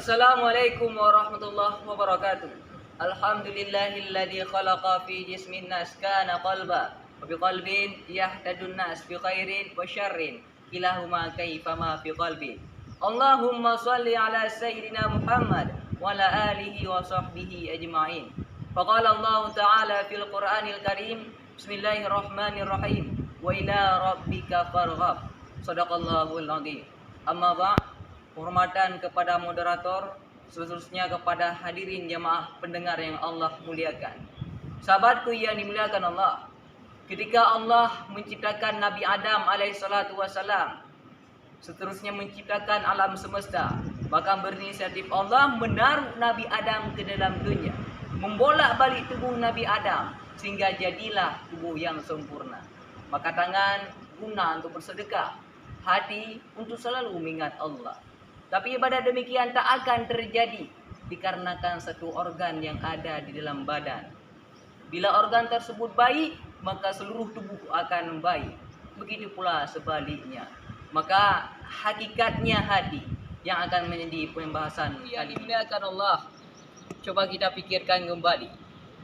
Assalamualaikum warahmatullahi wabarakatuh. Alhamdulillahilladzi khalaqa fi jismin nas kana qalba wa bi qalbin yahtadun nas bi khairin wa syarrin kilahuma kaifama fi qalbin. Allahumma shalli ala sayyidina Muhammad wa ala alihi wa sahbihi ajma'in. Faqala Allah ta'ala fil Qur'anil Karim, Bismillahirrahmanirrahim. Wa ila rabbika farghab. Shadaqallahul azim. Amma ba'd. Penghormatan kepada moderator, seterusnya kepada hadirin jamaah pendengar yang Allah muliakan. Sahabatku yang dimuliakan Allah, ketika Allah menciptakan Nabi Adam alaihissalatu wassalam, seterusnya menciptakan alam semesta, maka berinisiatif Allah menaruh Nabi Adam ke dalam dunia, membolak-balik tubuh Nabi Adam sehingga jadilah tubuh yang sempurna. Maka tangan guna untuk bersedekah, hati untuk selalu mengingat Allah. Tapi ibadah demikian tak akan terjadi dikarenakan satu organ yang ada di dalam badan. Bila organ tersebut baik, maka seluruh tubuh akan baik. Begitu pula sebaliknya. Maka hakikatnya hati yang akan menjadi pembahasan kali ini. Akan Allah, coba kita pikirkan kembali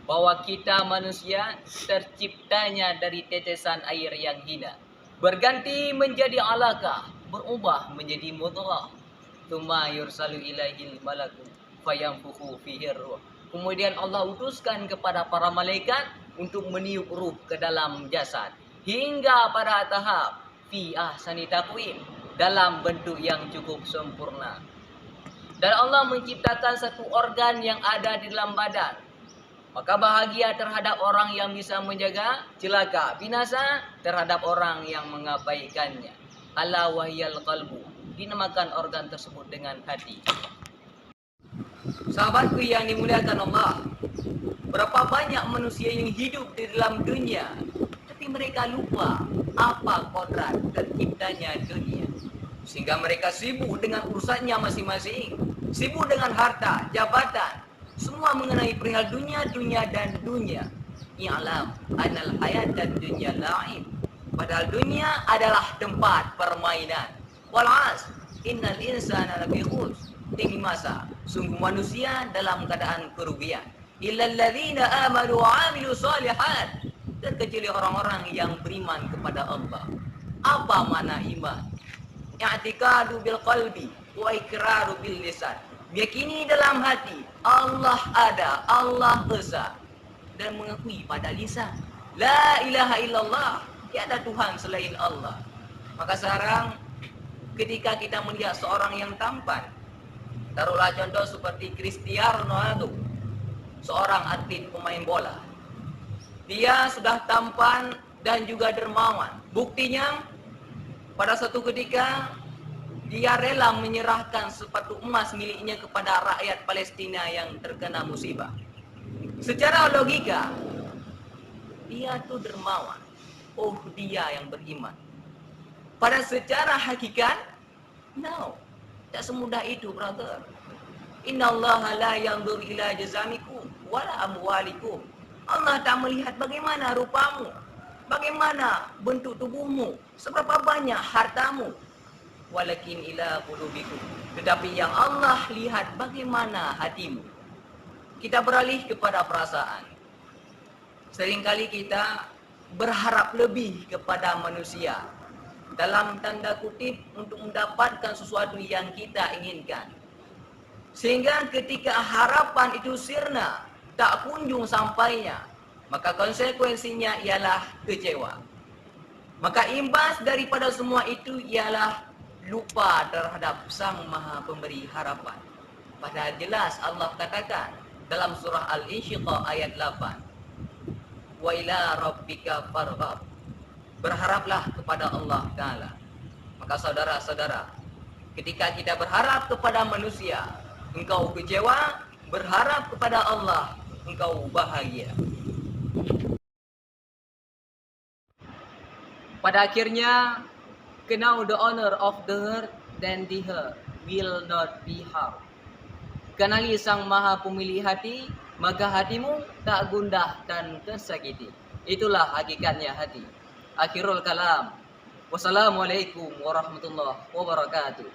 bahwa kita manusia terciptanya dari tetesan air yang hina, berganti menjadi alaqah, berubah menjadi mudghah. Tsumma yursalu ilaihil malaku fayanfukhu fihi ruh. Kemudian Allah utuskan kepada para malaikat untuk meniup ruh ke dalam jasad hingga pada tahap fi ahsani taqwim, dalam bentuk yang cukup sempurna. Dan Allah menciptakan satu organ yang ada di dalam badan. Maka bahagia terhadap orang yang bisa menjaga, celaka binasa terhadap orang yang mengabaikannya. Ala wahyal qalbu, dinamakan organ tersebut dengan hati. Sahabatku yang dimuliakan Allah, berapa banyak manusia yang hidup di dalam dunia, tapi mereka lupa apa kodrat terciptanya dunia. Sehingga mereka sibuk dengan urusannya masing-masing, sibuk dengan harta, jabatan, semua mengenai perihal dunia dan dunia. I'lam anal hayatad dunya la'ib. Padahal dunia adalah tempat permainan. Wal'as, innal insana lafi khus. Tinggi masa, sungguh manusia dalam keadaan kerugian. Illal ladzina amanu wa 'amilus shalihat. Terkecuali orang-orang yang beriman kepada Allah. Apa makna iman? I'tiqadu bil qalbi wa iqraru bil lisan. Meyakini dalam hati Allah ada, Allah esa, dan mengakui pada lisan la ilaha illallah, tiada Tuhan selain Allah. Maka sekarang ketika kita melihat seorang yang tampan, taruhlah contoh seperti Cristiano Ronaldo, seorang atlet pemain bola. Dia sudah tampan dan juga dermawan. Buktinya pada suatu ketika dia rela menyerahkan sepatu emas miliknya kepada rakyat Palestina yang terkena musibah. Secara logika, dia tuh dermawan. Oh, dia yang beriman. Pada secara hakikat, no, tak semudah itu, brother. Innallaha la yanzur ila jazamikum wala amwalikum. Allah tak melihat bagaimana rupamu, bagaimana bentuk tubuhmu, seberapa banyak hartamu. Walakin ila qulubikum. Tetapi yang Allah lihat bagaimana hatimu. Kita beralih kepada perasaan. Seringkali kita berharap lebih kepada manusia, dalam tanda kutip untuk mendapatkan sesuatu yang kita inginkan. Sehingga ketika harapan itu sirna, tak kunjung sampainya, maka konsekuensinya ialah kecewa. Maka imbas daripada semua itu ialah lupa terhadap Sang Maha Pemberi harapan. Padahal jelas Allah katakan dalam surah Al-Insyiqaq ayat 8, wa ila rabbika farghab. Berharaplah kepada Allah Ta'ala. Maka saudara-saudara, ketika kita berharap kepada manusia, engkau kecewa, berharap kepada Allah, engkau bahagia. Pada akhirnya, now the honor of the earth then the earth will not be harmed. Kenali Sang Maha Pemilik hati, maka hatimu tak gundah dan tersakiti. Itulah hakikatnya hati. Akhirul kalam. Wassalamualaikum warahmatullahi wabarakatuh.